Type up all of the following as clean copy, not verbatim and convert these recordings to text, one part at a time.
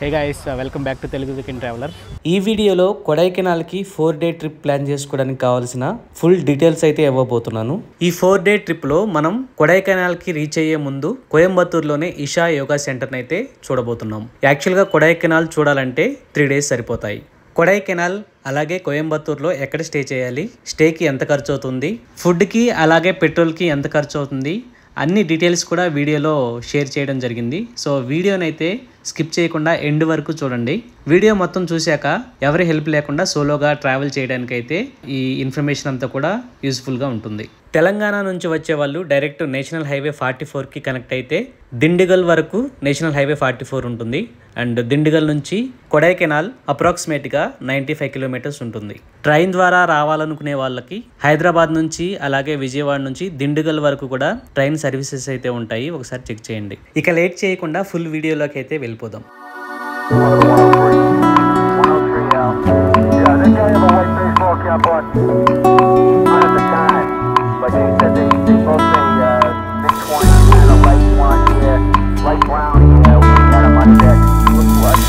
Hey guys, welcome back to Telugu Weekend Traveler. ఈ వీడియోలో కొడైకెనాల్కి 4-డే trip plan చేసుకోవడానికి కావాల్సిన ఫుల్ డీటెయిల్స్ అయితే ఇవ్వబోతున్నాను. ఈ 4-డే ట్రిప్లో మనం కొడైకెనాల్కి రీచ్ అయ్యే ముందు కోయంబత్తూర్లోనే ఇషా యోగా సెంటర్ని అయితే చూడబోతున్నాం. యాక్చువల్గా కొడైకెనాల్ చూడాలంటే 3 days సరిపోతాయి. కొడైకెనాల్ అలాగే కోయంబత్తూర్లో ఎక్కడ స్టే చేయాలి, స్టేకి ఎంత ఖర్చు అవుతుంది, ఫుడ్కి అలాగే పెట్రోల్కి ఎంత ఖర్చు అవుతుంది, అన్ని డీటెయిల్స్ కూడా వీడియోలో షేర్ చేయడం జరిగింది. సో వీడియోనైతే స్కిప్ చేయకుండా ఎండ్ వరకు చూడండి. వీడియో మొత్తం చూశాక ఎవరి హెల్ప్ లేకుండా సోలోగా ట్రావెల్ చేయడానికైతే ఈ ఇన్ఫర్మేషన్ అంతా కూడా యూస్ఫుల్గా ఉంటుంది. తెలంగాణ నుంచి వచ్చే వాళ్ళు డైరెక్ట్ నేషనల్ హైవే 44కి కనెక్ట్ అయితే దిండిగల్ వరకు నేషనల్ హైవే 44 ఉంటుంది. అండ్ దిండిగల్ నుంచి కొడైకెనాల్ అప్రాక్సిమేట్గా 95 kilometers ఉంటుంది. ట్రైన్ ద్వారా రావాలనుకునే వాళ్ళకి హైదరాబాద్ నుంచి అలాగే విజయవాడ నుంచి దిండిగల్ వరకు కూడా ట్రైన్ సర్వీసెస్ అయితే ఉంటాయి. ఒకసారి చెక్ చేయండి. ఇక లేట్ చేయకుండా ఫుల్ వీడియోలోకి అయితే వెళ్ళిపోదాం. But they said they both say mid-20s and a light one here, light brown here. We got them on deck. Looks like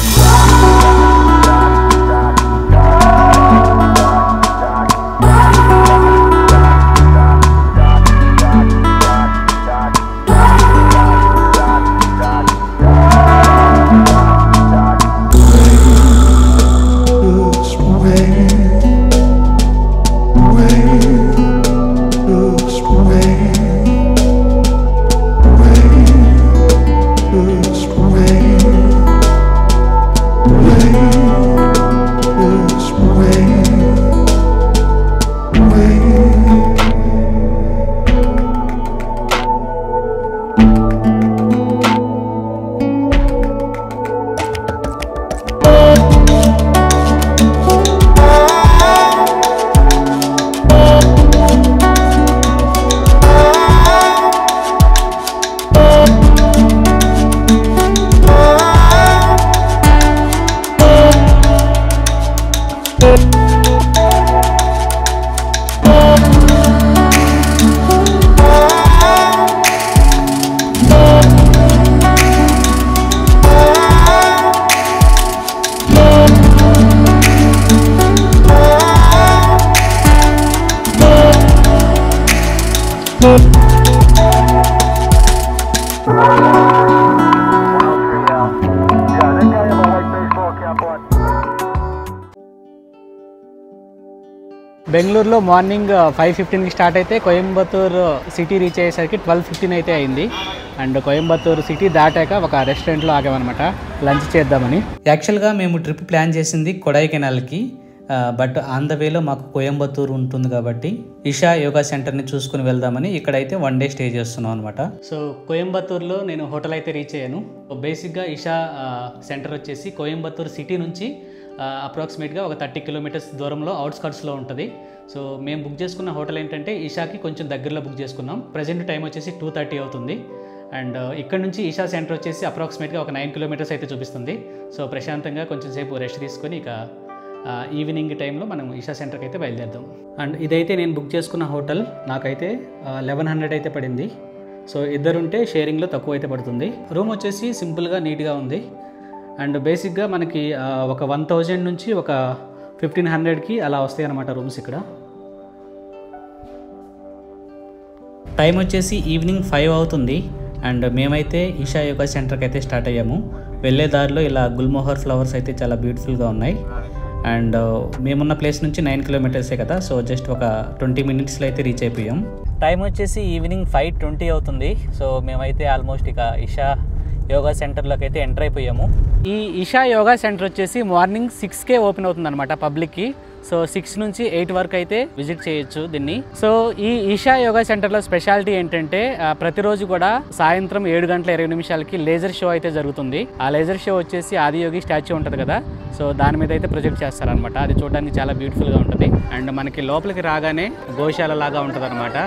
బెంగళూరులో మార్నింగ్ 5:15కి స్టార్ట్ అయితే కోయంబత్తూర్ సిటీ రీచ్ అయ్యేసరికి 12:15 అయితే అయింది. అండ్ కోయంబత్తూర్ సిటీ దాటాక ఒక రెస్టారెంట్లో ఆగామన్నమాట లంచ్ చేద్దామని. యాక్చువల్గా మేము ట్రిప్ ప్లాన్ చేసింది కొడైకెనాల్కి, బట్ ఆన్ ద వేలో మాకు కోయంబత్తూర్ ఉంటుంది కాబట్టి ఇషా యోగా సెంటర్ని చూసుకుని వెళ్దామని ఇక్కడైతే 1 day స్టే చేస్తున్నాం అనమాట. సో కోయంబత్తూర్లో నేను హోటల్ అయితే రీచ్ అయ్యాను. బేసిక్గా ఇషా సెంటర్ వచ్చేసి కోయంబత్తూర్ సిటీ నుంచి అప్రాక్సిమేట్గా ఒక 30 kilometers దూరంలో అవుట్స్కట్స్లో ఉంటుంది. సో మేము బుక్ చేసుకున్న హోటల్ ఏంటంటే ఇషాకి కొంచెం దగ్గరలో బుక్ చేసుకున్నాం. ప్రజెంట్ టైం వచ్చేసి 2:30 అవుతుంది. అండ్ ఇక్కడ నుంచి ఇషా సెంటర్ వచ్చేసి అప్రాక్సిమేట్గా ఒక 9 kilometers అయితే చూపిస్తుంది. సో ప్రశాంతంగా కొంచెం సేపు రెస్ట్ తీసుకొని ఇక ఈవినింగ్ టైంలో మనం ఇషా సెంటర్కి అయితే బయలుదేరుదాం. అండ్ ఇదైతే నేను బుక్ చేసుకున్న హోటల్ నాకైతే 1100 అయితే పడింది. సో ఇద్దరుంటే షేరింగ్లో తక్కువ అయితే పడుతుంది. రూమ్ వచ్చేసి సింపుల్గా నీట్గా ఉంది. అండ్ బేసిక్గా మనకి ఒక 1000 నుంచి ఒక 1500కి అలా వస్తాయి అన్నమాట రూమ్స్ ఇక్కడ. టైం వచ్చేసి ఈవినింగ్ 5 అవుతుంది. అండ్ మేమైతే ఇషా యోగా సెంటర్కి అయితే స్టార్ట్ అయ్యాము. వెళ్ళే దారిలో ఇలా గుల్మోహర్ ఫ్లవర్స్ అయితే చాలా బ్యూటిఫుల్గా ఉన్నాయి. అండ్ మేమున్న ప్లేస్ నుంచి 9 kilometers కదా, సో జస్ట్ ఒక 20 minutesలో అయితే రీచ్ అయిపోయాం. టైం వచ్చేసి ఈవినింగ్ 5:20 అవుతుంది. సో మేమైతే ఆల్మోస్ట్ ఇక ఇషా యోగా సెంటర్లోకి అయితే ఎంటర్ అయిపోయాము. ఈ ఇషా యోగా సెంటర్ వచ్చేసి మార్నింగ్ 6కే ఓపెన్ అవుతుంది అనమాట పబ్లిక్కి. సో 6 నుంచి 8 వరకు అయితే విజిట్ చేయొచ్చు దీన్ని. సో ఈ ఇషా యోగా సెంటర్లో స్పెషాలిటీ ఏంటంటే ప్రతిరోజు కూడా సాయంత్రం 7:20 లేజర్ షో అయితే జరుగుతుంది. ఆ లేజర్ షో వచ్చేసి ఆదియోగి స్టాచ్యూ ఉంటుంది కదా, సో దాని మీద అయితే ప్రొజెక్ట్ చేస్తారనమాట. అది చూడడానికి చాలా బ్యూటిఫుల్గా ఉంటుంది. అండ్ మనకి లోపలికి రాగానే గోశాల లాగా ఉంటుంది అనమాట.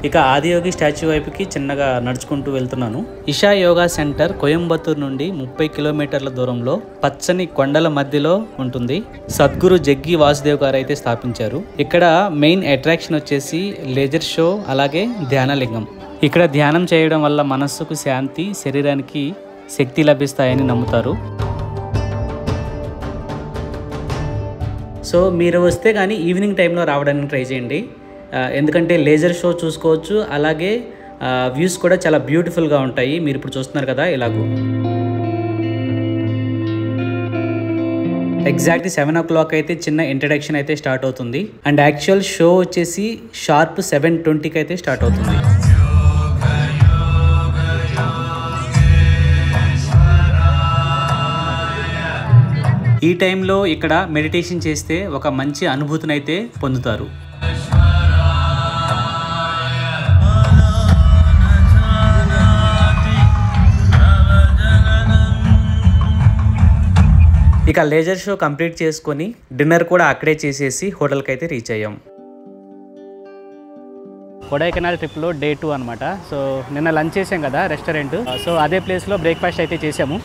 ఇక ఆదియోగి స్టాచ్యూ వైపుకి చిన్నగా నడుచుకుంటూ వెళ్తున్నాను. ఇషా యోగా సెంటర్ కోయంబత్తూర్ నుండి 30 kilometerల దూరంలో పచ్చని కొండల మధ్యలో ఉంటుంది. సద్గురు జగ్గి వాసుదేవ్ గారు అయితే స్థాపించారు. ఇక్కడ మెయిన్ అట్రాక్షన్ వచ్చేసి లేజర్ షో అలాగే ధ్యానలింగం. ఇక్కడ ధ్యానం చేయడం వల్ల మనస్సుకు శాంతి, శరీరానికి శక్తి లభిస్తాయని నమ్ముతారు. సో మీరు వస్తే కానీ ఈవినింగ్ టైంలో రావడానికి ట్రై చేయండి, ఎందుకంటే లేజర్ షో చూసుకోవచ్చు, అలాగే వ్యూస్ కూడా చాలా బ్యూటిఫుల్గా ఉంటాయి. మీరు ఇప్పుడు చూస్తున్నారు కదా ఇలాగూ. ఎగ్జాక్ట్లీ 7 o'clock అయితే చిన్న ఇంట్రడక్షన్ అయితే స్టార్ట్ అవుతుంది. అండ్ యాక్చువల్ షో వచ్చేసి షార్ప్ 7:20కి అయితే స్టార్ట్ అవుతుంది. ఈ టైంలో ఇక్కడ మెడిటేషన్ చేస్తే ఒక మంచి అనుభూతిని అయితే పొందుతారు. ఇక లేజర్ షో కంప్లీట్ చేసుకొని డిన్నర్ కూడా అక్కడే చేసేసి హోటల్కి అయితే రీచ్ అయ్యాం. కొడైకెనాల్ ట్రిప్లో డే 2 అనమాట. సో నిన్న లంచ్ చేసాం కదా రెస్టారెంట్, సో అదే ప్లేస్లో బ్రేక్ఫాస్ట్ అయితే చేసాము.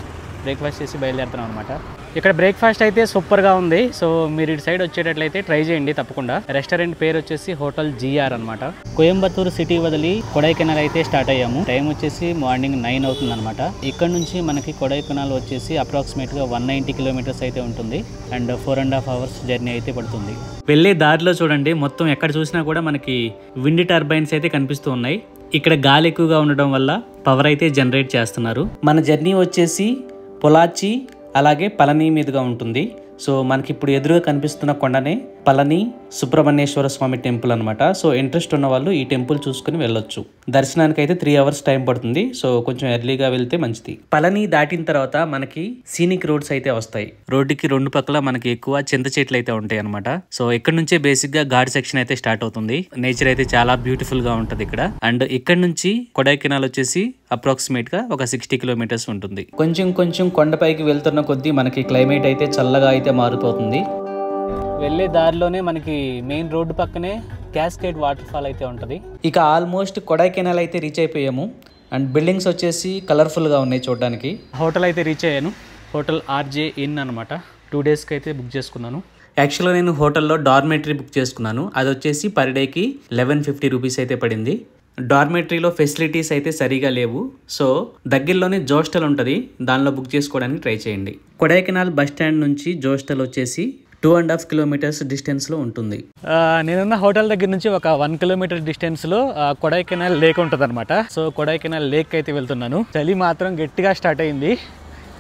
బ్రేక్ఫాస్ట్ చేసి బయలుదేరుతున్నాం అనమాట. ఇక్కడ బ్రేక్ఫాస్ట్ అయితే సూపర్గా ఉంది. సో మీరు ఇటు సైడ్ వచ్చేటట్లయితే ట్రై చేయండి తప్పకుండా. రెస్టారెంట్ పేరు వచ్చేసి హోటల్ GR అనమాట. కోయంబత్తూరు సిటీ వదిలి కొడైకెనాల్ అయితే స్టార్ట్ అయ్యాము. టైం వచ్చేసి మార్నింగ్ 9 అవుతుంది అనమాట. ఇక్కడ నుంచి మనకి కొడైకెనాల్ వచ్చేసి అప్రాక్సిమేట్గా 190 kilometers అయితే ఉంటుంది. అండ్ 4.5 hours జర్నీ అయితే పడుతుంది. వెళ్ళే దారిలో చూడండి, మొత్తం ఎక్కడ చూసినా కూడా మనకి విండ్ టర్బైన్స్ అయితే కనిపిస్తూ ఉన్నాయి. ఇక్కడ గాలి ఎక్కువగా ఉండడం వల్ల పవర్ అయితే జనరేట్ చేస్తున్నారు. మన జర్నీ వచ్చేసి పొలాచి అలాగే పళని మీదుగా ఉంటుంది. సో మనకి ఇప్పుడు ఎదురుగా కనిపిస్తున్న కొండనే పళని సుబ్రహ్మణ్యేశ్వర స్వామి టెంపుల్ అనమాట. సో ఇంట్రెస్ట్ ఉన్న వాళ్ళు ఈ టెంపుల్ చూసుకుని వెళ్ళొచ్చు. దర్శనానికి అయితే 3 hours టైం పడుతుంది. సో కొంచెం ఎర్లీగా వెళ్తే మంచిది. పళని దాటిన తర్వాత మనకి సీనిక్ రోడ్స్ అయితే వస్తాయి. రోడ్డుకి 2 పక్కల మనకి ఎక్కువ చింత చెట్లు అయితే ఉంటాయి అనమాట. సో ఇక్కడ నుంచే బేసిక్ గా ఘాట్ సెక్షన్ అయితే స్టార్ట్ అవుతుంది. నేచర్ అయితే చాలా బ్యూటిఫుల్ గా ఉంటది ఇక్కడ. అండ్ ఇక్కడ నుంచి కొడైకెనాల్ వచ్చేసి అప్రాక్సిమేట్ గా ఒక 60 kilometers ఉంటుంది. కొంచెం కొంచెం కొండపైకి వెళ్తున్న కొద్దీ మనకి క్లైమేట్ అయితే చల్లగా అయితే మారిపోతుంది. వెళ్ళే దారిలోనే మనకి మెయిన్ రోడ్డు పక్కనే క్యాస్కేడ్ వాటర్ ఫాల్ అయితే ఉంటుంది. ఇక ఆల్మోస్ట్ కొడైకెనాల్ అయితే రీచ్ అయిపోయాము. అండ్ బిల్డింగ్స్ వచ్చేసి కలర్ఫుల్గా ఉన్నాయి చూడడానికి. హోటల్ అయితే రీచ్ అయ్యాను. హోటల్ RJ Inn అనమాట. 2 daysకి అయితే బుక్ చేసుకున్నాను. యాక్చువల్గా నేను హోటల్లో డార్మెటరీ బుక్ చేసుకున్నాను. అది వచ్చేసి పర్ డేకి 1150 rupees అయితే పడింది. డార్మెటరీలో ఫెసిలిటీస్ అయితే సరిగా లేవు. సో దగ్గరలోనే జోస్టల్ ఉంటుంది, దానిలో బుక్ చేసుకోవడానికి ట్రై చేయండి. కొడైకెనాల్ బస్ స్టాండ్ నుంచి జోస్టల్ వచ్చేసి 2.5 kilometers డిస్టెన్స్లో ఉంటుంది. నేనున్న హోటల్ దగ్గర నుంచి ఒక 1 kilometer డిస్టెన్స్లో కొడైకెనాల్ లేక్ ఉంటుంది అనమాట. సో కొడైకెనాల్ లేక్ అయితే వెళ్తున్నాను. చలి మాత్రం గట్టిగా స్టార్ట్ అయింది.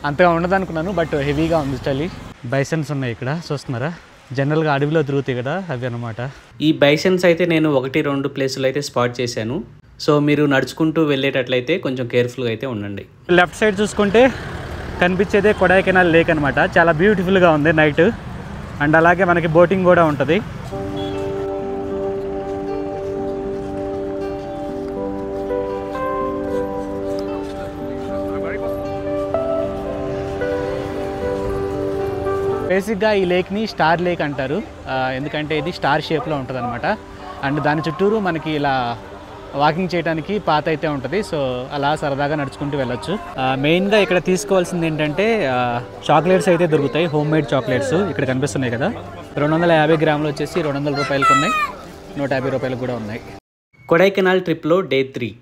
అంతగా ఉండదు అనుకున్నాను, బట్ హెవీగా ఉంది చలి. బైసన్స్ ఉన్నాయి ఇక్కడ చూస్తున్నారా, జనరల్గా అడవిలో తిరుగుతాయి కదా అవి అనమాట. ఈ బైసన్స్ అయితే నేను 1-2 ప్లేసులు అయితే స్పాట్ చేశాను. సో మీరు నడుచుకుంటూ వెళ్ళేటట్లయితే కొంచెం కేర్ఫుల్గా అయితే ఉండండి. లెఫ్ట్ సైడ్ చూసుకుంటే కనిపించేదే కొడైకెనాల్ లేక్ అనమాట. చాలా బ్యూటిఫుల్గా ఉంది నైట్. అండ్ అలాగే మనకి బోటింగ్ కూడా ఉంటుంది. బేసిక్గా ఈ లేక్ని స్టార్ లేక్ అంటారు, ఎందుకంటే ఇది స్టార్ షేప్లో ఉంటుంది అనమాట. అండ్ దాని చుట్టూరు మనకి ఇలా వాకింగ్ చేయడానికి పాత అయితే ఉంటుంది. సో అలా సరదాగా నడుచుకుంటూ వెళ్ళొచ్చు. మెయిన్గా ఇక్కడ తీసుకోవాల్సింది ఏంటంటే చాక్లెట్స్ అయితే దొరుకుతాయి, హోమ్ మేడ్ చాక్లెట్స్ ఇక్కడ కనిపిస్తున్నాయి కదా. 250 grams వచ్చేసి 200 రూపాయలకు ఉన్నాయి, 150 రూపాయలకు కూడా ఉన్నాయి. కొడైకెనాల్ ట్రిప్లో డే 3.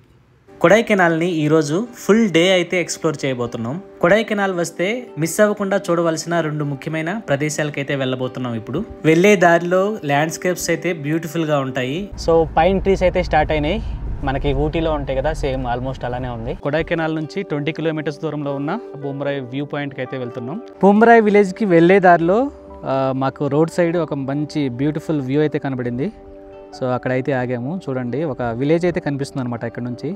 కొడైకెనాల్ని ఈరోజు ఫుల్ డే అయితే ఎక్స్ప్లోర్ చేయబోతున్నాం. కొడైకెనాల్ వస్తే మిస్ అవ్వకుండా చూడవలసిన 2 ముఖ్యమైన ప్రదేశాలకైతే వెళ్ళబోతున్నాం. ఇప్పుడు వెళ్ళే దారిలో ల్యాండ్స్కేప్స్ అయితే బ్యూటిఫుల్గా ఉంటాయి. సో పైన్ ట్రీస్ అయితే స్టార్ట్ అయినాయి, మనకి ఊటీలో ఉంటాయి కదా, సేమ్ ఆల్మోస్ట్ అలానే ఉంది. కొడైకెనాల్ నుంచి 20 kilometers దూరంలో ఉన్న పూంబరాయ్ వ్యూ పాయింట్కి అయితే వెళ్తున్నాం. పూంబరాయ్ విలేజ్కి వెళ్ళే దారిలో మాకు రోడ్ సైడ్ ఒక మంచి బ్యూటిఫుల్ వ్యూ అయితే కనబడింది. సో అక్కడైతే ఆగాము. చూడండి, ఒక విలేజ్ అయితే కనిపిస్తుంది అనమాట ఇక్కడ నుంచి.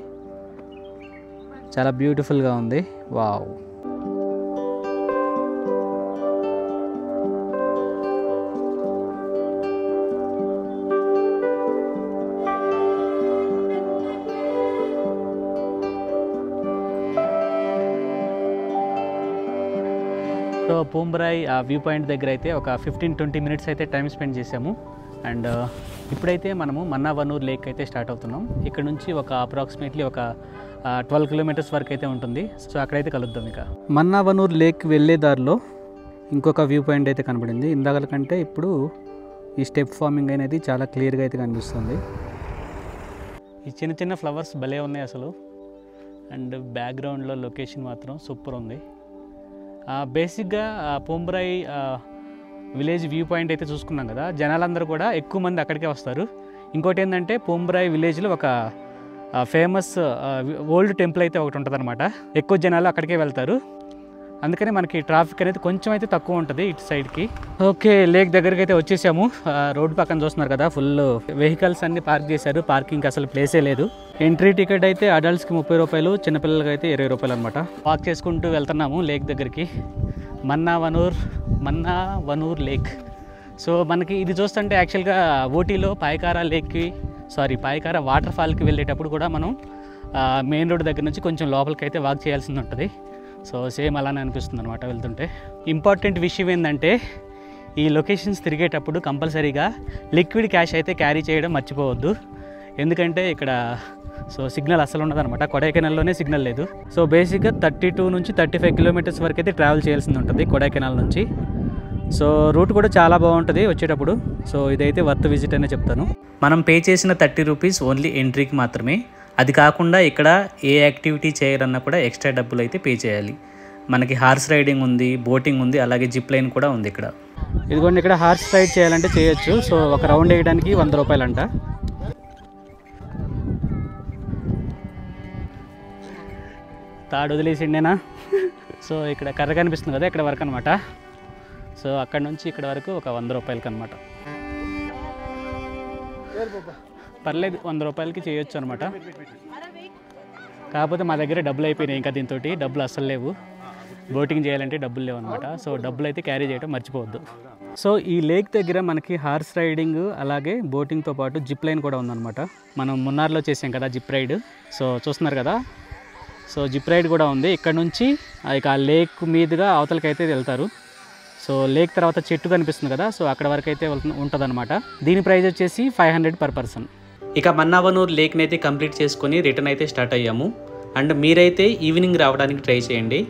చాలా బ్యూటిఫుల్గా ఉంది. వావ్. సో పూంబరాయ్ వ్యూ పాయింట్ దగ్గర అయితే ఒక 15-20 minutes అయితే టైం స్పెండ్ చేసాము. అండ్ ఇప్పుడైతే మనము మన్నావనూర్ లేక్ అయితే స్టార్ట్ అవుతున్నాం. ఇక్కడ నుంచి ఒక అప్రాక్సిమేట్లీ ఒక 12 kilometers వరకు అయితే ఉంటుంది. సో అక్కడైతే కలుద్దాం. ఇక మన్నావనూర్ లేక్ వెళ్ళే దారిలో ఇంకొక వ్యూ పాయింట్ అయితే కనబడింది. ఇందాకల కంటే ఇప్పుడు ఈ స్టెప్ ఫార్మింగ్ అనేది చాలా క్లియర్గా అయితే కనిపిస్తుంది. ఈ చిన్న చిన్న ఫ్లవర్స్ భలే ఉన్నాయి అసలు. అండ్ బ్యాక్గ్రౌండ్లో లొకేషన్ మాత్రం సూపర్ ఉంది. బేసిక్గా పూంబరాయ్ విలేజ్ వ్యూ పాయింట్ అయితే చూసుకున్నాం కదా, జనాలందరూ కూడా ఎక్కువ మంది అక్కడికే వస్తారు. ఇంకోటి ఏంటంటే పొంబ్రాయి విలేజ్లో ఒక ఫేమస్ ఓల్డ్ టెంపుల్ అయితే ఒకటి ఉంటుంది అనమాట. ఎక్కువ జనాలు అక్కడికే వెళ్తారు. అందుకని మనకి ట్రాఫిక్ అనేది కొంచెం అయితే తక్కువ ఉంటుంది ఇటు సైడ్కి. ఓకే, లేక్ దగ్గరికి అయితే వచ్చేసాము. రోడ్ పక్కన చూస్తున్నారు కదా, ఫుల్ వెహికల్స్ అన్ని పార్క్ చేశారు. పార్కింగ్ అసలు ప్లేసే లేదు. ఎంట్రీ టికెట్ అయితే అడల్ట్స్కి 30 రూపాయలు, చిన్నపిల్లలకి అయితే 20 రూపాయలు అనమాట. వాక్ చేసుకుంటూ వెళ్తున్నాము లేక్ దగ్గరికి. మన్నావనూర్ లేక్. సో మనకి ఇది చూస్తుంటే యాక్చువల్గా ఊటీలో పాయకార వాటర్ ఫాల్కి వెళ్ళేటప్పుడు కూడా మనం మెయిన్ రోడ్ దగ్గర నుంచి కొంచెం లోపలికి అయితే వాక్ చేయాల్సి ఉంటుంది. సో సేమ్ అలానే అనిపిస్తుంది అనమాట వెళ్తుంటే. ఇంపార్టెంట్ విషయం ఏంటంటే ఈ లొకేషన్స్ తిరిగేటప్పుడు కంపల్సరీగా లిక్విడ్ క్యాష్ అయితే క్యారీ చేయడం మర్చిపోవద్దు. ఎందుకంటే ఇక్కడ సిగ్నల్ అసలు ఉండదన్నమాట. కొడైకెనాల్లోనే సిగ్నల్ లేదు. సో బేసిక్గా 32 నుంచి 35 కిలోమీటర్స్ వరకు అయితే ట్రావెల్ చేయాల్సి ఉంటుంది కొడైకెనాల్ నుంచి. సో రూట్ కూడా చాలా బాగుంటుంది వచ్చేటప్పుడు. సో ఇదైతే వర్త్ విజిట్ అనే చెప్తాను. మనం పే చేసిన 30 రూపీస్ ఓన్లీ ఎంట్రీకి మాత్రమే. అది కాకుండా ఇక్కడ ఏ యాక్టివిటీ చేయాలన్నా కూడా ఎక్స్ట్రా డబ్బులు అయితే పే చేయాలి. మనకి హార్స్ రైడింగ్ ఉంది, బోటింగ్ ఉంది, అలాగే జిప్ లైన్ కూడా ఉంది ఇక్కడ. ఇదిగోండి, ఇక్కడ హార్స్ రైడ్ చేయాలంటే చేయొచ్చు. సో ఒక రౌండ్ వేయడానికి 100 రూపాయలంట. తాడు వదిలేసిండేనా. సో ఇక్కడ కర్ర కనిపిస్తుంది కదా, ఇక్కడ వరకు అనమాట. సో అక్కడ నుంచి ఇక్కడ వరకు ఒక 100 రూపాయలకి అనమాట. పర్లేదు, 100 రూపాయలకి చేయొచ్చు అనమాట. కాకపోతే మా దగ్గర డబ్బులు అయిపోయినాయి. ఇంకా దీంతో డబ్బులు అస్సలు లేవు. బోటింగ్ చేయాలంటే డబ్బులు లేవు అనమాట. సో డబ్బులు అయితే క్యారీ చేయడం మర్చిపోవద్దు. సో ఈ లేక్ దగ్గర మనకి హార్స్ రైడింగ్ అలాగే బోటింగ్తో పాటు జిప్ లైన్ కూడా ఉందన్నమాట. మనం మున్నార్లో చేసాం కదా జిప్ రైడ్. సో చూస్తున్నారు కదా, సో జిప్ రైడ్ కూడా ఉంది. ఇక్కడ నుంచి ఇక ఆ లేక్ మీదుగా అవతలకి అయితే వెళ్తారు. సో లేక్ తర్వాత చెట్టు కనిపిస్తుంది కదా, సో అక్కడ వరకు అయితే ఉంటుంది అనమాట. దీని ప్రైస్ వచ్చేసి 500 పర్ పర్సన్. ఇక మన్నావనూర్ లేక్ని అయితే కంప్లీట్ చేసుకొని రిటర్న్ అయితే స్టార్ట్ అయ్యాము. అండ్ మీరైతే ఈవినింగ్ రావడానికి ట్రై చేయండి.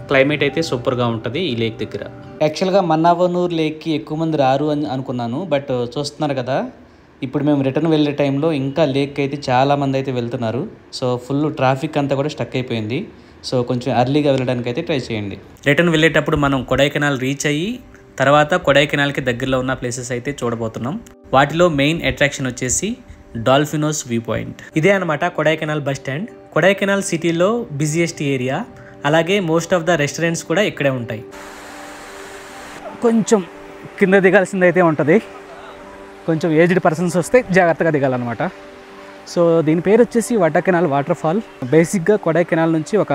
క్లైమేట్ అయితే సూపర్గా ఉంటుంది ఈ లేక్ దగ్గర. యాక్చువల్గా మన్నావనూర్ లేక్కి ఎక్కువ మంది రారు అని అనుకున్నాను. బట్ చూస్తున్నారు కదా, ఇప్పుడు మేము రిటర్న్ వెళ్ళే టైంలో ఇంకా లేక్ అయితే చాలామంది అయితే వెళ్తున్నారు. సో ఫుల్ ట్రాఫిక్ అంతా కూడా స్టక్ అయిపోయింది. సో కొంచెం ఎర్లీగా వెళ్ళడానికి అయితే ట్రై చేయండి. రిటర్న్ వెళ్ళేటప్పుడు మనం కొడైకెనాల్ రీచ్ అయ్యి తర్వాత కొడైకెనాల్కి దగ్గరలో ఉన్న ప్లేసెస్ అయితే చూడబోతున్నాం. వాటిలో మెయిన్ అట్రాక్షన్ వచ్చేసి డాల్ఫినోస్ వ్యూ పాయింట్. ఇదే అనమాట కొడైకెనాల్ బస్ స్టాండ్. కొడైకెనాల్ సిటీలో బిజియెస్ట్ ఏరియా. అలాగే మోస్ట్ ఆఫ్ ద రెస్టారెంట్స్ కూడా ఇక్కడే ఉంటాయి. కొంచెం కింద దిగాల్సిందైతే ఉంటుంది. కొంచెం ఏజ్డ్ పర్సన్స్ వస్తే జాగ్రత్తగా దిగాలన్నమాట. సో దీని పేరు వచ్చేసి వడ్డకెనాల్ వాటర్ ఫాల్. బేసిక్గా కొడైకెనాల్ నుంచి ఒక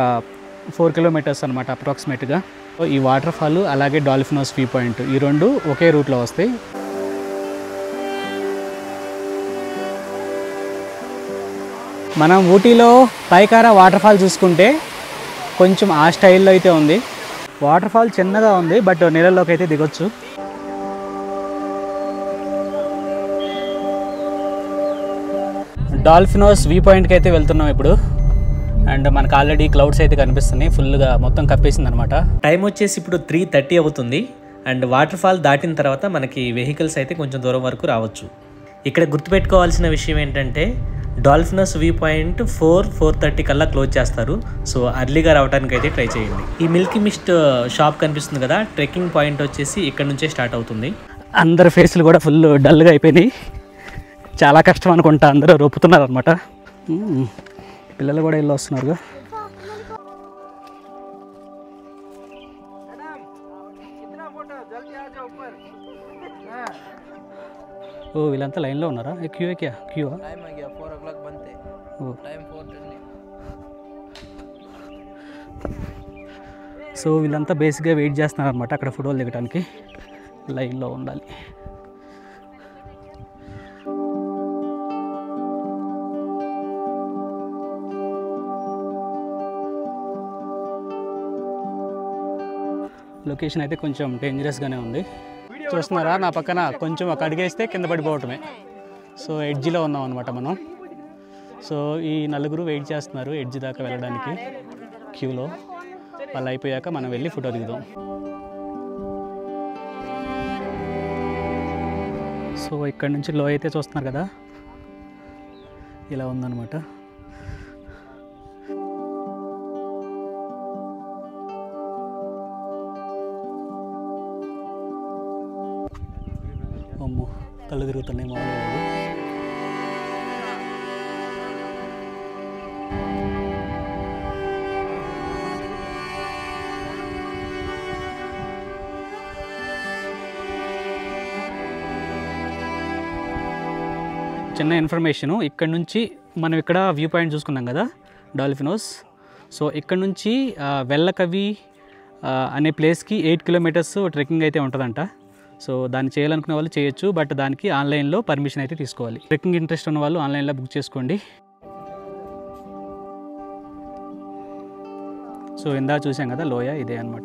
4 కిలోమీటర్స్ అనమాట అప్రాక్సిమేట్గా. సో ఈ వాటర్ ఫాల్ అలాగే డాల్ఫినోస్ వ్యూ పాయింట్ ఈ రెండు ఒకే రూట్లో వస్తాయి. మనం ఊటీలో పైకార వాటర్ ఫాల్ చూసుకుంటే కొంచెం ఆ స్టైల్లో అయితే ఉంది. వాటర్ ఫాల్ చిన్నగా ఉంది, బట్ నీళ్ళలోకి అయితే దిగొచ్చు. డాల్ఫినోస్ వ్యూ పాయింట్కి అయితే వెళ్తున్నాం ఇప్పుడు. అండ్ మనకు ఆల్రెడీ క్లౌడ్స్ అయితే కనిపిస్తున్నాయి, ఫుల్గా మొత్తం కప్పేసింది అనమాట. టైం వచ్చేసి ఇప్పుడు 3:30 అవుతుంది. అండ్ వాటర్ ఫాల్ దాటిన తర్వాత మనకి వెహికల్స్ అయితే కొంచెం దూరం వరకు రావచ్చు. ఇక్కడ గుర్తుపెట్టుకోవాల్సిన విషయం ఏంటంటే డాల్ఫినోస్ వ్యూ పాయింట్ 4:30 కల్లా క్లోజ్ చేస్తారు. సో అర్లీగా రావడానికి అయితే ట్రై చేయండి. ఈ మిల్కీ మిస్ట్ షాప్ కనిపిస్తుంది కదా, ట్రెక్కింగ్ పాయింట్ వచ్చేసి ఇక్కడ నుంచే స్టార్ట్ అవుతుంది. అందరి ఫేస్లు కూడా ఫుల్ డల్గా అయిపోయినాయి. చాలా కష్టం అనుకుంటా, అందరూ రొప్పుతున్నారు అనమాట. పిల్లలు కూడా వెళ్ళి వస్తున్నారు. ఓ వీళ్ళంతా లైన్లో ఉన్నారా? క్యూ సో వీళ్ళంతా బేసిక్గా వెయిట్ చేస్తున్నారు అనమాట. అక్కడ ఫోటోలు దిగడానికి లైన్లో ఉండాలి. లొకేషన్ అయితే కొంచెం డేంజరస్గానే ఉంది. చూస్తున్నారా, నా పక్కన కొంచెం ఒక అడిగేస్తే కింద పడిపోవటమే. సో ఎడ్జ్లో ఉన్నాం అనమాట మనం. సో ఈ నలుగురు వెయిట్ చేస్తున్నారు ఎడ్జ్ దాకా వెళ్ళడానికి క్యూలో. వాళ్ళు అయిపోయాక మనం వెళ్ళి ఫోటో దిగుదాం. సో ఇక్కడ నుంచి లో అయితే చూస్తున్నారు కదా, ఇలా ఉందన్నమాట. అమ్మో కళ్ళు తిరుగుతున్నాయి మామూలుగా లేదు. చిన్న ఇన్ఫర్మేషను, ఇక్కడ నుంచి మనం ఇక్కడ వ్యూ పాయింట్ చూసుకున్నాం కదా డాల్ఫినోస్. సో ఇక్కడ నుంచి వెల్లకవి అనే ప్లేస్కి 8 కిలోమీటర్స్ ట్రెక్కింగ్ అయితే ఉంటుందంట. సో దాన్ని చేయాలనుకునే వాళ్ళు చేయొచ్చు, బట్ దానికి ఆన్లైన్లో పర్మిషన్ అయితే తీసుకోవాలి. ట్రెక్కింగ్ ఇంట్రెస్ట్ ఉన్న వాళ్ళు ఆన్లైన్లో బుక్ చేసుకోండి. సో ఇందా చూసాం కదా లోయ, ఇదే అనమాట.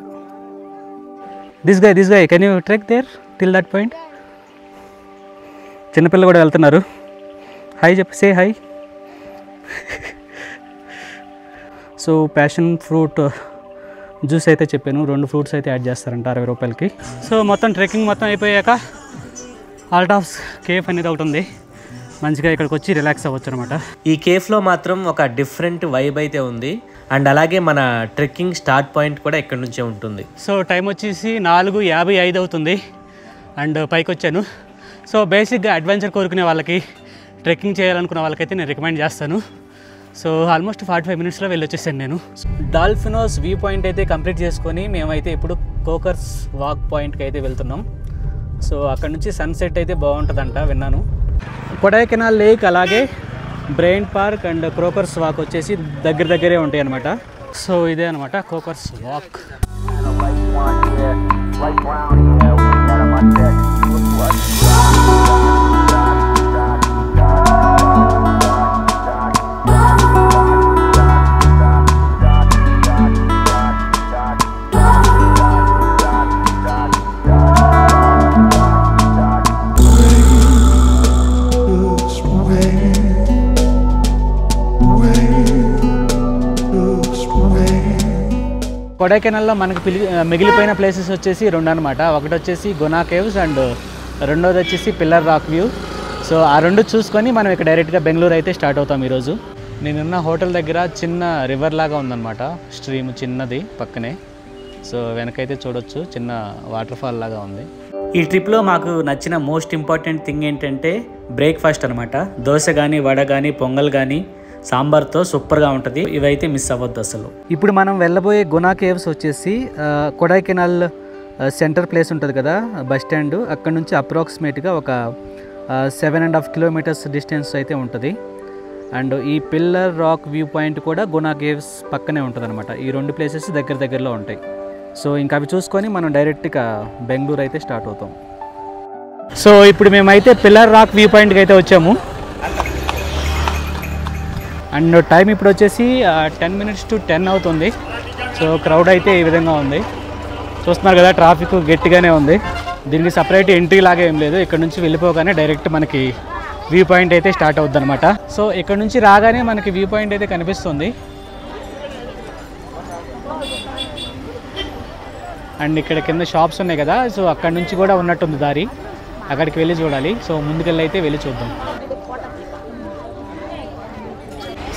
This guy can you trek there till that point? చిన్నపిల్లలు కూడా వెళ్తున్నారు. హాయ్ చెప్పు, say hi. So passion fruit juice అయితే చెప్పాను, 2 ఫ్రూట్స్ అయితే యాడ్ చేస్తారంట 60 రూపాయలకి. సో మొత్తం ట్రెక్కింగ్ మొత్తం అయిపోయాక ఆల్ట్ ఆఫ్ కేఫ్ అనేది ఒకటి ఉంది, మంచిగా ఇక్కడికి వచ్చి రిలాక్స్ అవ్వచ్చు అనమాట. ఈ కేఫ్లో మాత్రం ఒక డిఫరెంట్ వైబ్ అయితే ఉంది. అండ్ అలాగే మన ట్రెక్కింగ్ స్టార్ట్ పాయింట్ కూడా ఇక్కడ నుంచే ఉంటుంది. సో టైం వచ్చేసి 4:55 అవుతుంది అండ్ పైకి వచ్చాను. సో బేసిక్గా అడ్వెంచర్ కోరుకునే వాళ్ళకి, ట్రెక్కింగ్ చేయాలనుకున్న వాళ్ళకైతే నేను రికమెండ్ చేస్తాను. సో ఆల్మోస్ట్ 45 మినిట్స్లో వెళ్ళొచ్చేసాను నేను. డాల్ఫినోస్ వ్యూ పాయింట్ అయితే కంప్లీట్ చేసుకొని మేమైతే ఇప్పుడు కోకర్స్ వాక్ పాయింట్కి అయితే వెళ్తున్నాం. సో అక్కడ నుంచి సన్సెట్ అయితే బాగుంటుందంట విన్నాను. కొడైకెనాల్ లేక్ అలాగే బ్రెయిన్ పార్క్ అండ్ క్రోకర్స్ వాక్ వచ్చేసి దగ్గరే ఉంటాయి అనమాట. సో ఇదే అనమాట కోకర్స్ వాక్. కొడైకెనాల్లో మనకు మిగిలిపోయిన ప్లేసెస్ వచ్చేసి 2 అనమాట. ఒకటి వచ్చేసి గునా కేవ్స్ అండ్ రెండోది వచ్చేసి పిల్లర్ రాక్ వ్యూ. సో ఆ 2 చూసుకొని మనం ఇక్కడ డైరెక్ట్గా బెంగళూరు అయితే స్టార్ట్ అవుతాం ఈరోజు. నేనున్న హోటల్ దగ్గర చిన్న రివర్ లాగా ఉందన్నమాట, స్ట్రీమ్ చిన్నది పక్కనే. సో వెనకైతే చూడొచ్చు చిన్న వాటర్ ఫాల్ లాగా ఉంది. ఈ ట్రిప్లో మాకు నచ్చిన మోస్ట్ ఇంపార్టెంట్ థింగ్ ఏంటంటే బ్రేక్ఫాస్ట్ అనమాట. దోశ కానీ, వడ కానీ, పొంగల్ కానీ సాంబార్తో సూపర్గా ఉంటుంది. ఇవైతే మిస్ అవ్వద్దు అసలు. ఇప్పుడు మనం వెళ్ళబోయే గునా కేవ్స్ వచ్చేసి కొడైకెనాల్ సెంటర్ ప్లేస్ ఉంటుంది కదా బస్ స్టాండ్, అక్కడ నుంచి అప్రాక్సిమేట్గా ఒక 7.5 కిలోమీటర్స్ డిస్టెన్స్ అయితే ఉంటుంది. అండ్ ఈ పిల్లర్ రాక్ వ్యూ పాయింట్ కూడా గునా కేవ్స్ పక్కనే ఉంటుంది అనమాట. ఈ 2 ప్లేసెస్ దగ్గరలో ఉంటాయి. సో ఇంకా అవి చూసుకొని మనం డైరెక్ట్గా బెంగళూరు అయితే స్టార్ట్ అవుతాం. సో ఇప్పుడు మేమైతే పిల్లర్ రాక్ వ్యూ పాయింట్కి అయితే వచ్చాము. అండ్ టైం ఇప్పుడు వచ్చేసి 10 minutes to 10 అవుతుంది. సో క్రౌడ్ అయితే ఈ విధంగా ఉంది, చూస్తున్నారు కదా, ట్రాఫిక్ గట్టిగానే ఉంది. దీనికి సపరేట్ ఎంట్రీ లాగా ఏం లేదు, ఇక్కడ నుంచి వెళ్ళిపోగానే డైరెక్ట్ మనకి వ్యూ పాయింట్ అయితే స్టార్ట్ అవుద్ది అనమాట. సో ఇక్కడ నుంచి రాగానే మనకి వ్యూ పాయింట్ అయితే కనిపిస్తుంది. అండ్ ఇక్కడ కింద షాప్స్ ఉన్నాయి కదా, సో అక్కడ నుంచి కూడా ఉన్నట్టుంది దారి, అక్కడికి వెళ్ళి చూడాలి. సో ముందుకెళ్ళి అయితే వెళ్ళి చూద్దాం.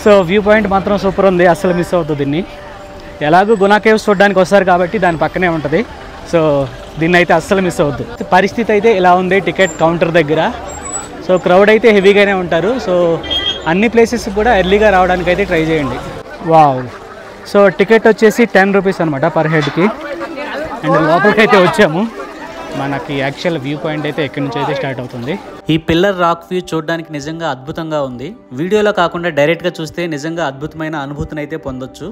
సో వ్యూ పాయింట్ మాత్రం సూపర్ ఉంది, అస్సలు మిస్ అవుతుంది దీన్ని. ఎలాగో గునా కేవ్స్ చూడడానికి వస్తారు కాబట్టి దాని పక్కనే ఉంటుంది. సో దీన్ని అయితే అస్సలు మిస్ అవ్వద్దు. పరిస్థితి అయితే ఇలా ఉంది టికెట్ కౌంటర్ దగ్గర. సో క్రౌడ్ అయితే హెవీగానే ఉంటారు. సో అన్ని ప్లేసెస్ కూడా ఎర్లీగా రావడానికి అయితే ట్రై చేయండి. వావ్. సో టికెట్ వచ్చేసి 10 రూపీస్ అనమాట పర్ హెడ్కి. అండ్ లోపలికి అయితే వచ్చాము. మనకి యాక్చువల్ వ్యూ పాయింట్ అయితే ఎక్కడి నుంచి అయితే స్టార్ట్ అవుతుంది. ఈ పిల్లర్ రాక్ వ్యూ చూడడానికి నిజంగా అద్భుతంగా ఉంది. వీడియోలో కాకుండా డైరెక్ట్గా చూస్తే నిజంగా అద్భుతమైన అనుభూతిని అయితే పొందొచ్చు.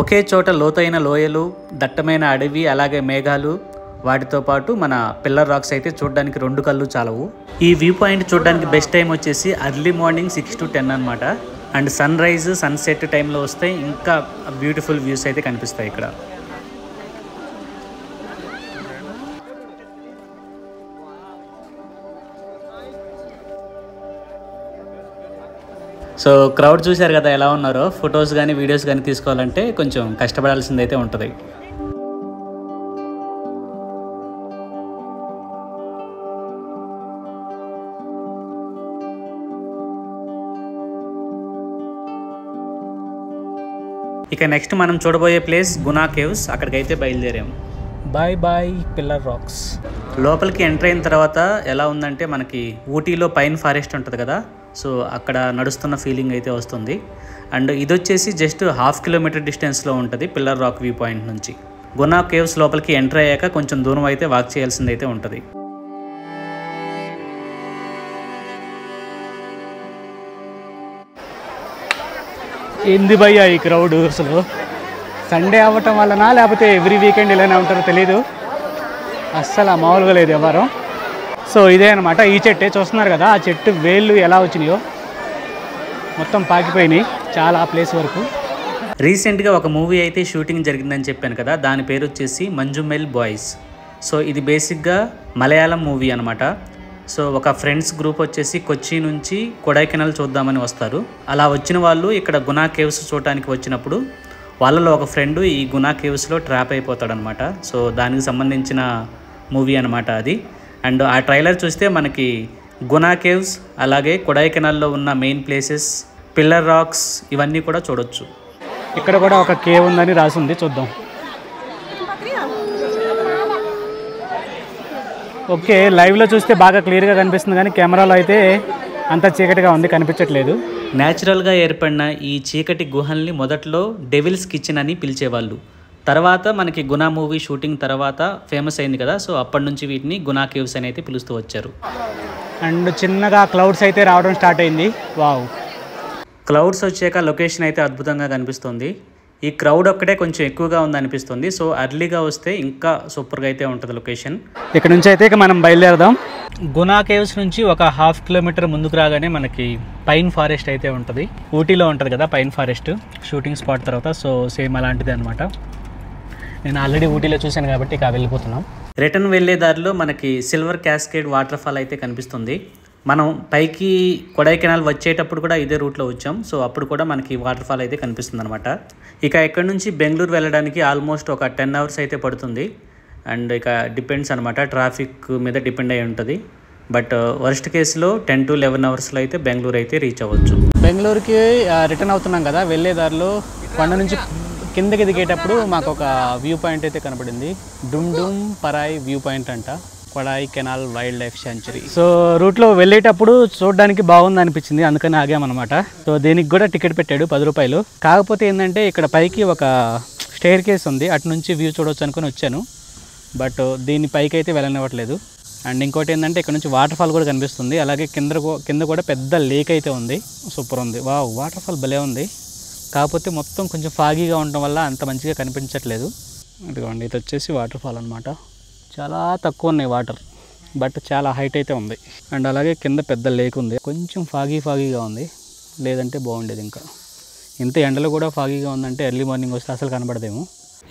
ఒకే చోట లోతైన లోయలు, దట్టమైన అడవి, అలాగే మేఘాలు, వాటితో పాటు మన పిల్లర్ రాక్స్ అయితే చూడడానికి 2 కళ్ళు చాలవు. ఈ వ్యూ పాయింట్ చూడడానికి బెస్ట్ టైం వచ్చేసి ఎర్లీ మార్నింగ్ 6 to 10 అనమాట. అండ్ సన్ రైజ్, సన్సెట్ టైంలో వస్తే ఇంకా బ్యూటిఫుల్ వ్యూస్ అయితే కనిపిస్తాయి ఇక్కడ. సో క్రౌడ్ చూశారు కదా ఎలా ఉన్నారో. ఫొటోస్ కానీ వీడియోస్ కానీ తీసుకోవాలంటే కొంచెం కష్టపడాల్సిందైతే ఉంటుంది. ఇక నెక్స్ట్ మనం చూడబోయే ప్లేస్ గునా కేవ్స్. అక్కడికైతే బయలుదేరాము. Bye bye pillar rocks. లోపలికి ఎంటర్ అయిన తర్వాత ఎలా ఉందంటే మనకి ఊటీలో పైన్ ఫారెస్ట్ ఉంటుంది కదా, సో అక్కడ నడుస్తున్న ఫీలింగ్ అయితే వస్తుంది. అండ్ ఇది వచ్చేసి జస్ట్ 1/2 కిలోమీటర్ డిస్టెన్స్లో ఉంటుంది పిల్లర్ రాక్ వ్యూ పాయింట్ నుంచి. గునా కేవ్స్ లోపలికి ఎంటర్ అయ్యాక కొంచెం దూరం అయితే వాక్ చేయాల్సిందైతే ఉంటుంది. ఏంది భయ్య ఈ క్రౌడ్, అసలు సండే అవ్వటం వలన లేకపోతే ఎవ్రీ వీకెండ్ ఇలానే ఉంటారో తెలీదు, అస్సలు మామూలుగా లేదు ఎవరు. సో ఇదే అనమాట, ఈ చెట్టే చూస్తున్నారు కదా, ఆ చెట్టు వేళ్ళు ఎలా వచ్చినాయో మొత్తం పాకిపోయినాయి చాలా ప్లేస్ వరకు. రీసెంట్గా ఒక మూవీ అయితే షూటింగ్ జరిగిందని చెప్పాను కదా, దాని పేరు వచ్చేసి మంజుమెల్ బాయ్స్. సో ఇది బేసిక్గా మలయాళం మూవీ అనమాట. సో ఒక ఫ్రెండ్స్ గ్రూప్ వచ్చేసి కొచ్చి నుంచి కొడైకెనాల్ చూద్దామని వస్తారు. అలా వచ్చిన వాళ్ళు ఇక్కడ గునా కేవ్స్ చూడటానికి వచ్చినప్పుడు వాళ్ళలో ఒక ఫ్రెండ్ ఈ గునా కేవ్స్లో ట్రాప్ అయిపోతాడనమాట. సో దానికి సంబంధించిన మూవీ అనమాట అది. అండ్ ఆ ట్రైలర్ చూస్తే మనకి గునా కేవ్స్ అలాగే కొడైకెనాల్లో ఉన్న మెయిన్ ప్లేసెస్, పిల్లర్ రాక్స్ ఇవన్నీ కూడా చూడొచ్చు. ఇక్కడ కూడా ఒక కేవ్ ఉందని రాసి ఉంది, చూద్దాం. ఓకే, లైవ్లో చూస్తే బాగా క్లియర్గా కనిపిస్తుంది కానీ కెమెరాలో అయితే అంత చీకటిగా ఉంది, కనిపించట్లేదు. న్యాచురల్గా ఏర్పడిన ఈ చీకటి గుహల్ని మొదట్లో డెవిల్స్ కిచెన్ అని పిలిచేవాళ్ళు. తర్వాత మనకి గునా మూవీ షూటింగ్ తర్వాత ఫేమస్ అయింది కదా, సో అప్పటి నుంచి వీటిని గునా కేవ్స్ అని అయితే పిలుస్తూ వచ్చారు. అండ్ చిన్నగా క్లౌడ్స్ అయితే రావడం స్టార్ట్ అయింది. వావ్, క్లౌడ్స్ వచ్చాక లొకేషన్ అయితే అద్భుతంగా కనిపిస్తుంది. ఈ క్రౌడ్ ఒక్కటే కొంచెం ఎక్కువగా ఉందనిపిస్తుంది. సో అర్లీగా వస్తే ఇంకా సూపర్గా అయితే ఉంటుంది లొకేషన్. ఇక్కడ నుంచి అయితే ఇక మనం బయలుదేరదాం. గునా కేవ్స్ నుంచి ఒక 1/2 కిలోమీటర్ ముందుకు రాగానే మనకి పైన్ ఫారెస్ట్ అయితే ఉంటుంది. ఊటీలో ఉంటుంది కదా పైన్ ఫారెస్ట్, షూటింగ్ స్పాట్ తర్వాత. సో సేమ్ అలాంటిది అనమాట. నేను ఆల్రెడీ ఊటీలో చూశాను కాబట్టి ఇక వెళ్ళిపోతున్నాం. రిటర్న్ వెళ్ళే దారిలో మనకి సిల్వర్ క్యాస్కేడ్ వాటర్ ఫాల్ అయితే కనిపిస్తుంది. మనం పైకి కొడైకెనాల్ వచ్చేటప్పుడు కూడా ఇదే రూట్లో వచ్చాం. సో అప్పుడు కూడా మనకి వాటర్ ఫాల్ అయితే కనిపిస్తుంది అనమాట. ఇక ఇక్కడ నుంచి బెంగళూరు వెళ్ళడానికి ఆల్మోస్ట్ ఒక 10 అవర్స్ అయితే పడుతుంది. అండ్ ఇక డిపెండ్స్ అనమాట, ట్రాఫిక్ మీద డిపెండ్ అయి ఉంటుంది. బట్ వర్స్ట్ కేసులో 10 to 11 అవర్స్లో అయితే బెంగళూరు అయితే రీచ్ అవ్వచ్చు. బెంగళూరుకి రిటర్న్ అవుతున్నాం కదా, వెళ్ళే దారిలో కొండ నుంచి కిందకి దిగేటప్పుడు మాకు ఒక వ్యూ పాయింట్ అయితే కనపడింది. డుమ్ డుమ్ పరాయ్ వ్యూ పాయింట్ అంట, Kodaikanal wild life sanctuary. So రూట్లో వెళ్ళేటప్పుడు చూడడానికి బాగుంది అనిపించింది, అందుకని ఆగామన్నమాట. సో దీనికి కూడా టికెట్ పెట్టాడు 10 రూపాయలు. కాకపోతే ఏంటంటే ఇక్కడ పైకి ఒక స్టేర్ కేస్ ఉంది, అటు నుంచి వ్యూ చూడవచ్చు అనుకుని వచ్చాను. బట్ దీని పైకి అయితే వెళ్ళనివ్వట్లేదు. అండ్ ఇంకోటి ఏంటంటే ఇక్కడ నుంచి వాటర్ ఫాల్ కూడా కనిపిస్తుంది. అలాగే కింద కూడా పెద్ద లేక్ అయితే ఉంది, సూపర్ ఉంది. వావ్, వాటర్ ఫాల్ భలే ఉంది. కాకపోతే మొత్తం కొంచెం ఫాగీగా ఉండటం వల్ల అంత మంచిగా కనిపించట్లేదు. ఇదిగోండి, ఇది వచ్చేసి వాటర్ ఫాల్ అనమాట. చాలా తక్కువ ఉన్నాయి వాటర్, బట్ చాలా హైట్ అయితే ఉంది. అండ్ అలాగే కింద పెద్ద లేక్ ఉంది. కొంచెం ఫాగీగా ఉంది, లేదంటే బాగుండేది. ఇంకా ఇంత ఎండలో కూడా ఫాగీగా ఉందంటే ఎర్లీ మార్నింగ్ వస్తే అసలు కనబడదేమో.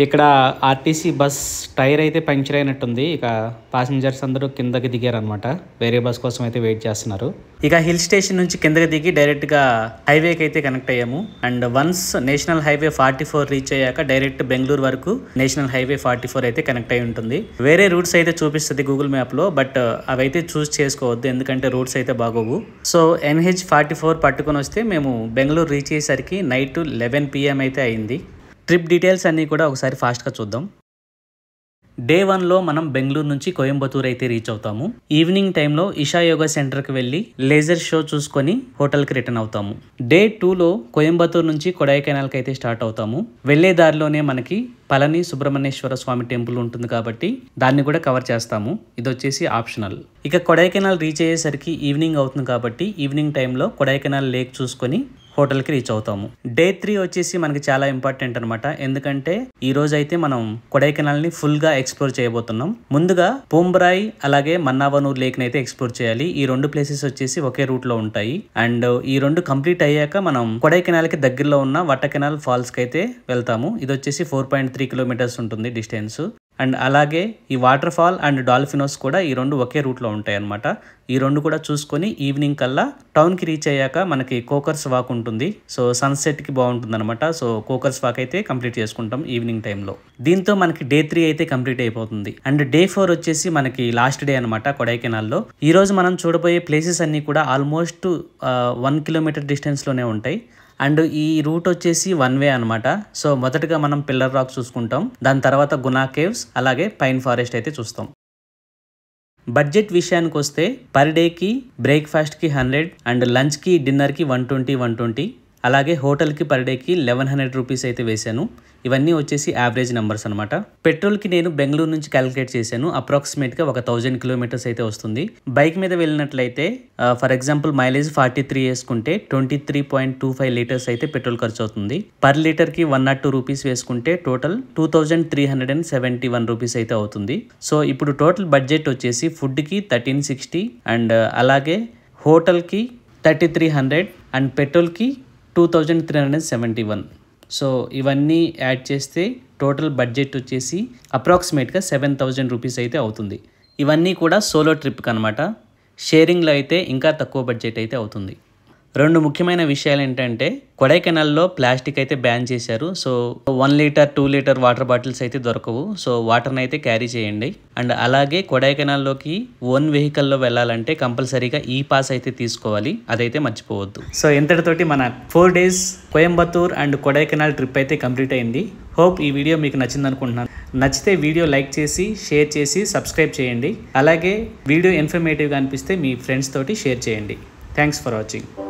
ఇక్కడ ఆర్టీసీ బస్ టైర్ అయితే పంక్చర్ అయినట్టుంది. ఇక ప్యాసింజర్స్ అందరూ కిందకి దిగారనమాట, వేరే బస్ కోసం అయితే వెయిట్ చేస్తున్నారు. ఇక హిల్ స్టేషన్ నుంచి కిందకి దిగి డైరెక్ట్గా హైవేకి అయితే కనెక్ట్ అయ్యాము. And once national highway 44 reach అయ్యాక డైరెక్ట్ బెంగళూరు వరకు నేషనల్ హైవే 44 అయితే కనెక్ట్ అయి ఉంటుంది. వేరే రూట్స్ అయితే చూపిస్తుంది గూగుల్ మ్యాప్లో, బట్ అవైతే చూస్ చేసుకోవద్దు ఎందుకంటే రూట్స్ అయితే బాగోవు. సో NH44 పట్టుకొని వస్తే మేము బెంగళూరు రీచ్ అయ్యేసరికి నైట్ 11 PM అయితే అయింది. ట్రిప్ డీటెయిల్స్ అన్నీ కూడా ఒకసారి ఫాస్ట్గా చూద్దాం. డే 1లో మనం బెంగళూరు నుంచి కోయంబత్తూర్ అయితే రీచ్ అవుతాము. ఈవినింగ్ టైంలో ఇషా యోగా సెంటర్కి వెళ్ళి లేజర్ షో చూసుకొని హోటల్కి రిటర్న్ అవుతాము. డే 2లో కోయంబత్తూర్ నుంచి కొడైకెనాల్కి అయితే స్టార్ట్ అవుతాము. వెళ్లే దారిలోనే మనకి పళని సుబ్రహ్మణ్యేశ్వర స్వామి టెంపుల్ ఉంటుంది కాబట్టి దాన్ని కూడా కవర్ చేస్తాము. ఇది వచ్చేసి ఆప్షనల్. ఇక కొడైకెనాల్ రీచ్ అయ్యేసరికి ఈవినింగ్ అవుతుంది కాబట్టి ఈవినింగ్ టైంలో కొడైకెనాల్ లేక్ చూసుకొని హోటల్కి రీచ్ అవుతాము. డే 3 వచ్చేసి మనకి చాలా ఇంపార్టెంట్ అనమాట, ఎందుకంటే ఈ రోజు అయితే మనం కొడైకెనాల్ని ఫుల్గా ఎక్స్ప్లోర్ చేయబోతున్నాం. ముందుగా పూంబరాయ్ అలాగే మన్నావనూర్ లేక్ని అయితే ఎక్స్ప్లోర్ చేయాలి. ఈ 2 ప్లేసెస్ వచ్చేసి ఒకే రూట్లో ఉంటాయి. అండ్ ఈ 2 కంప్లీట్ అయ్యాక మనం కొడైకెనాల్కి దగ్గరలో ఉన్న వట్టకెనాల్ ఫాల్స్కి అయితే వెళ్తాము. ఇది వచ్చేసి 4.3 కిలోమీటర్స్ ఉంటుంది డిస్టెన్స్. అండ్ అలాగే ఈ వాటర్ ఫాల్ అండ్ డాల్ఫినోస్ కూడా ఈ 2 ఒకే రూట్లో ఉంటాయి అనమాట. ఈ 2 కూడా చూసుకొని ఈవినింగ్ కల్లా టౌన్కి రీచ్ అయ్యాక మనకి కోకర్స్ వాక్ ఉంటుంది. సో సన్సెట్కి బాగుంటుంది అనమాట. సో కోకర్స్ వాక్ అయితే కంప్లీట్ చేసుకుంటాం ఈవినింగ్ టైంలో. దీంతో మనకి డే 3 అయితే కంప్లీట్ అయిపోతుంది. అండ్ డే 4 వచ్చేసి మనకి లాస్ట్ డే అనమాట కొడైకెనాల్లో. ఈ రోజు మనం చూడబోయే ప్లేసెస్ అన్నీ కూడా ఆల్మోస్ట్ 1 కిలోమీటర్ డిస్టెన్స్లోనే ఉంటాయి. అండ్ ఈ రూట్ వచ్చేసి వన్ వే అనమాట. సో మొదటగా మనం పిల్లర్ రాక్ చూసుకుంటాం, దాని తర్వాత గునా కేవ్స్, అలాగే పైన్ ఫారెస్ట్ అయితే చూస్తాం. బడ్జెట్ విషయానికి వస్తే పర్ డేకి బ్రేక్ఫాస్ట్కి 100 అండ్ లంచ్కి డిన్నర్కి 120, అలాగే హోటల్కి పర్ డేకి 1100 రూపీస్ అయితే వేశాను. ఇవన్నీ వచ్చేసి యావరేజ్ నెంబర్స్ అనమాట. పెట్రోల్కి నేను బెంగళూరు నుంచి క్యాలిక్యులేట్ చేశాను, అప్రాక్సిమేట్గా ఒక 1000 కిలోమీటర్స్ అయితే వస్తుంది. బైక్ మీద వెళ్ళినట్లయితే ఫర్ ఎగ్జాంపుల్ మైలేజ్ 43 వేసుకుంటే 23.25 లీటర్స్ అయితే పెట్రోల్ ఖర్చు అవుతుంది. పర్ లీటర్కి 102 రూపీస్ వేసుకుంటే టోటల్ 2371 రూపీస్ అయితే అవుతుంది. సో ఇప్పుడు టోటల్ బడ్జెట్ వచ్చేసి ఫుడ్కి 1360 అండ్ అలాగే హోటల్కి 3300 అండ్ పెట్రోల్కి 2371. సో ఇవన్నీ యాడ్ చేస్తే టోటల్ బడ్జెట్ వచ్చేసి అప్రాక్సిమేట్గా 7000 రూపీస్ అయితే అవుతుంది. ఇవన్నీ కూడా సోలో ట్రిప్కి అనమాట. షేరింగ్లో అయితే ఇంకా తక్కువ బడ్జెట్ అయితే అవుతుంది. రెండు ముఖ్యమైన విషయాలు ఏంటంటే కొడైకెనాల్లో ప్లాస్టిక్ అయితే బ్యాన్ చేశారు. So 1 litre 2 litre water bottles అయితే దొరకవు. సో వాటర్ని అయితే క్యారీ చేయండి. అండ్ అలాగే కొడైకెనాల్లోకి ఓన్ వెహికల్లో వెళ్ళాలంటే కంపల్సరీగా ఈ పాస్ అయితే తీసుకోవాలి, అదైతే మర్చిపోవద్దు. సో ఇంతటితోటి మన 4 days Coimbatore and Kodaikanal trip అయితే కంప్లీట్ అయింది. హోప్ ఈ వీడియో మీకు నచ్చింది అనుకుంటున్నాను. నచ్చితే వీడియో లైక్ చేసి షేర్ చేసి సబ్స్క్రైబ్ చేయండి. అలాగే వీడియో ఇన్ఫర్మేటివ్గా అనిపిస్తే మీ ఫ్రెండ్స్ తోటి షేర్ చేయండి. Thanks for watching.